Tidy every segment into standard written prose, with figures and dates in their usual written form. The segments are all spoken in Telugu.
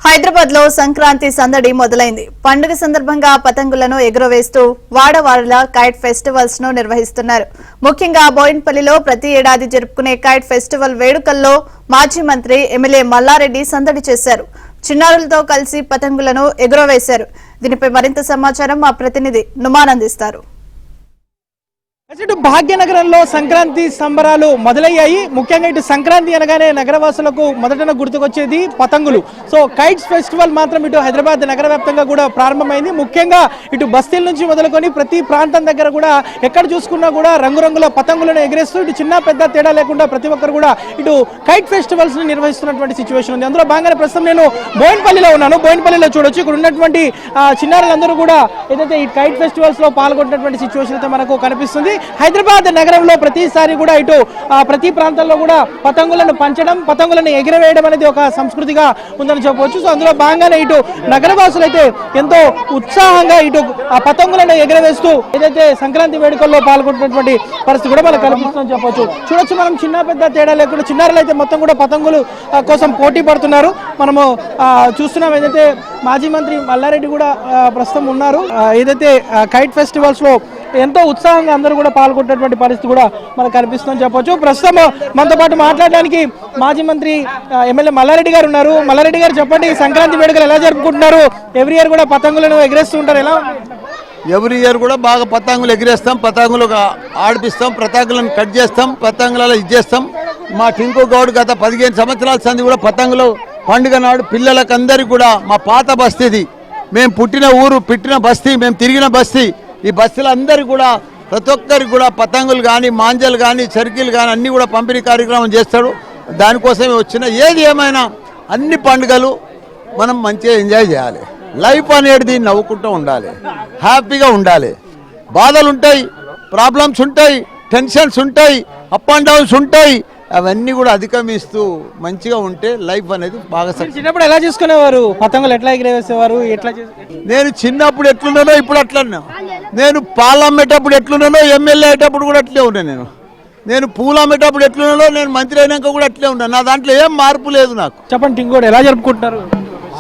హైదరాబాద్ లో సంక్రాంతి సందడి మొదలైంది. పండుగ సందర్భంగా పతంగులను ఎగురవేస్తూ వాడవాడల కైట్ ఫెస్టివల్స్ ను నిర్వహిస్తున్నారు. ముఖ్యంగా బోయిన్పల్లిలో ప్రతి ఏడాది జరుపుకునే కైట్ ఫెస్టివల్ వేడుకల్లో మాజీ మంత్రి ఎమ్మెల్యే మల్లారెడ్డి సందడి చేశారు. చిన్నారులతో కలిసి పతంగులను ఎగురవేశారు. దీనిపై మరింత సమాచారం మా ప్రతినిధి నుమాన్ అందిస్తారు. ఇటు భాగ్యనగరంలో సంక్రాంతి సంబరాలు మొదలయ్యాయి. ముఖ్యంగా ఇటు సంక్రాంతి అనగానే నగరవాసులకు మొదటన గుర్తుకొచ్చేది పతంగులు. సో కైట్స్ ఫెస్టివల్ మాత్రం ఇటు హైదరాబాద్ నగర వ్యాప్తంగా కూడా ప్రారంభమైంది. ముఖ్యంగా ఇటు బస్తీల నుంచి మొదలుకొని ప్రతి ప్రాంతం దగ్గర కూడా ఎక్కడ చూసుకున్నా కూడా రంగురంగుల పతంగులను ఎగరేస్తూ ఇటు చిన్న పెద్ద తేడా లేకుండా ప్రతి ఒక్కరు కూడా ఇటు కైట్ ఫెస్టివల్స్ ని నిర్వహిస్తున్నటువంటి సిచ్యువేషన్ ఉంది. అందులో భాగంగానే ప్రస్తుతం నేను బోయిన్పల్లిలో ఉన్నాను. బోయిన్పల్లిలో చూడొచ్చు, ఇక్కడ ఉన్నటువంటి చిన్నారులందరూ కూడా ఏదైతే ఈ కైట్ ఫెస్టివల్స్ లో పాల్గొంటున్నటువంటి సిచ్యువేషన్ అయితే మనకు కనిపిస్తుంది. హైదరాబాద్ నగరంలో ప్రతిసారి కూడా ఇటు ప్రతి ప్రాంతాల్లో కూడా పతంగులను పంచడం, పతంగులను ఎగిరవేయడం అనేది ఒక సంస్కృతిగా ఉందని చెప్పవచ్చు. సో అందులో భాగంగానే ఇటు నగరవాసులు అయితే ఎంతో ఉత్సాహంగా ఇటు ఆ పతంగులను ఎగిరవేస్తూ ఏదైతే సంక్రాంతి వేడుకల్లో పాల్గొంటున్నటువంటి పరిస్థితి కూడా మనకు కనిపిస్తుందని చెప్పవచ్చు. చూడొచ్చు, మనం చిన్న పెద్ద తేడా లేకుండా చిన్నారులు అయితే మొత్తం కూడా పతంగులు కోసం పోటీ పడుతున్నారు. మనము చూస్తున్నాం. ఏదైతే మాజీ మంత్రి మల్లారెడ్డి కూడా ప్రస్తుతం ఉన్నారు. ఏదైతే కైట్ ఫెస్టివల్స్ లో ఎంతో ఉత్సాహంగా అందరూ కూడా పాల్గొంటున్నటువంటి పరిస్థితి కూడా మనకు కనిపిస్తుందని చెప్పొచ్చు. ప్రస్తుతం మనతో పాటు మాట్లాడడానికి మాజీ మంత్రి ఎమ్మెల్యే మల్లారెడ్డి గారు ఉన్నారు. మల్లారెడ్డి గారు, చెప్పండి, సంక్రాంతి వేడుకలు ఎలా జరుపుకుంటున్నారు? ఎవ్రీ ఇయర్ కూడా పతంగులను ఎగిరేస్తూ ఉంటారు, ఎలా? ఎవ్రీ ఇయర్ కూడా బాగా పతంగులు ఎగిరేస్తాం, పతంగులు ఆడిపిస్తాం, పతంగులను కట్ చేస్తాం, పతంగులలో ఇచ్చేస్తాం. మా టింకు గౌడ్ గత 15 సంవత్సరాల సంది కూడా పతంగులు పండుగ నాడు పిల్లలకు అందరికీ కూడా మా పాత బస్తీది, మేము పుట్టిన ఊరు, పుట్టిన బస్తీ, మేము తిరిగిన బస్తీ, ఈ బస్సులు అందరికీ కూడా ప్రతి ఒక్కరికి కూడా పతంగులు కానీ, మాంజలు కానీ, చర్కీలు కానీ అన్నీ కూడా పంపిణీ కార్యక్రమం చేస్తాడు. దానికోసమే వచ్చిన ఏది ఏమైనా అన్ని పండుగలు మనం మంచిగా ఎంజాయ్ చేయాలి. లైఫ్ అనేది నవ్వుకుంటూ ఉండాలి, హ్యాపీగా ఉండాలి. బాధలు ఉంటాయి, ప్రాబ్లమ్స్ ఉంటాయి, టెన్షన్స్ ఉంటాయి, అప్ అండ్ డౌన్స్ ఉంటాయి. అవన్నీ కూడా అధిగమిస్తూ మంచిగా ఉంటే లైఫ్ అనేది బాగా. చిన్నప్పుడు ఎలా చేసుకునేవారు? పతంగులు ఎట్లా ఎగిరేసేవారు? ఎట్లా? నేను చిన్నప్పుడు ఎట్లున్నానో ఇప్పుడు అట్లన్నా. నేను పాలు అమ్మేటప్పుడు ఎట్లున్నానో, ఎమ్మెల్యే అయ్యేటప్పుడు కూడా అట్లే ఉన్నాను. నేను పూలు అమ్మేటప్పుడు ఎట్లున్నానో, నేను మంత్రి అయినాక కూడా అట్లే ఉన్నాను. నా దాంట్లో ఏం మార్పు లేదు. నాకు చెప్పండి, ఇంకోటి ఎలా జరుపుకుంటున్నారు?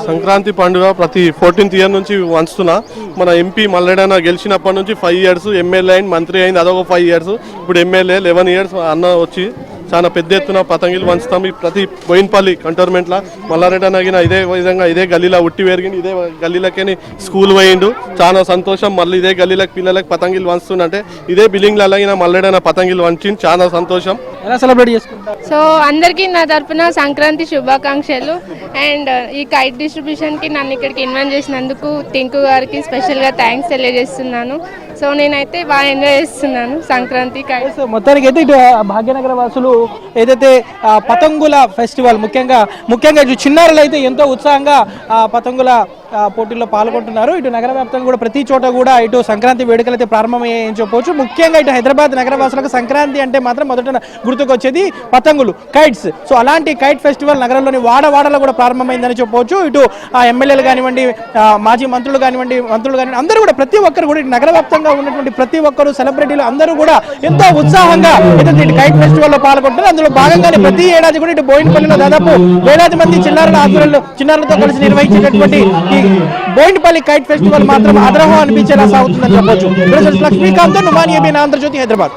సంక్రాంతి పండుగ ప్రతి 14th ఇయర్ నుంచి వంచుతున్నా. మన ఎంపీ మల్లెడన్న గెలిచినప్పటి నుంచి 5 years, ఎమ్మెల్యే అయింది, మంత్రి అయింది, అదొక 5 years, ఇప్పుడు ఎమ్మెల్యే 11 years. అన్న వచ్చి చాలా పెద్ద ఎత్తున పతంగిలు వంచుతాం. ప్రతి బోయిన్పల్లి కంటోన్మెంట్లో మల్లారెడ్డి అన్నగిన ఇదే విధంగా ఇదే గల్లీలో ఉట్టి పెరిగింది, ఇదే గల్లీలకే స్కూల్ పోయిండు. చాలా సంతోషం. మళ్ళీ ఇదే గల్లీలకు పిల్లలకు పతంగిలు వంచుతుందంటే ఇదే బిల్డింగ్లో అలాగిన మల్లారెడ్డి అన్న పతంగిలు వంచింది. చాలా సంతోషం. ఎలా సెలబ్రేట్ చేసుకుంటారు? సో అందరికీ నా తరపున సంక్రాంతి శుభాకాంక్షలు. అండ్ ఈ కైట్ డిస్ట్రిబ్యూషన్కి నన్ను ఇక్కడికి ఇన్వైట్ చేసినందుకు టింకు గారికి స్పెషల్గా థ్యాంక్స్ తెలియజేస్తున్నాను. సో నేనైతే బాగా ఎంజాయ్ చేస్తున్నాను సంక్రాంతి కైట్. మొత్తానికి అయితే ఇటు భాగ్యనగర వాసులు ఏదైతే పతంగుల ఫెస్టివల్ ముఖ్యంగా ఇటు చిన్నారులు అయితే ఎంతో ఉత్సాహంగా పతంగుల పోటీల్లో పాల్గొంటున్నారు. ఇటు నగర వ్యాప్తంగా కూడా ప్రతి చోట కూడా ఇటు సంక్రాంతి వేడుకలు అయితే ప్రారంభమయ్యాయని చెప్పవచ్చు. ముఖ్యంగా ఇటు హైదరాబాద్ నగరవాసులకు సంక్రాంతి అంటే మాత్రం మొదట గుర్తుకొచ్చేది పతంగులు, కైట్స్. సో అలాంటి కైట్ ఫెస్టివల్ నగరంలోని వాడవాడలో కూడా ప్రారంభమైందని చెప్పవచ్చు. ఇటు ఎమ్మెల్యేలు కానివ్వండి, మాజీ మంత్రులు కానివ్వండి, అందరూ కూడా ప్రతి ఒక్కరు కూడా ఇటు నగర వ్యాప్తంగా ఉన్నటువంటి ప్రతి ఒక్కరు సెలబ్రిటీలు అందరూ కూడా ఎంతో ఉత్సాహంగా ఏదైతే ఇటు కైట్ ఫెస్టివల్ లో పాల్గొంటారు. అందులో భాగంగానే ప్రతి ఏడాది కూడా ఇటు బోయిన్పల్లిలో దాదాపు 1000 మంది చిన్నారులతో కలిసి నిర్వహించేటటువంటి ఈ బోయిన్పల్లి కైట్ ఫెస్టివల్ మాత్రం అదరహం అనిపించేలా సాగుతుందని చెప్పొచ్చు. లక్ష్మీకాంత్, నుమాన్, ఏబీఎన్ ఆంధ్రజ్యోతి, హైదరాబాద్.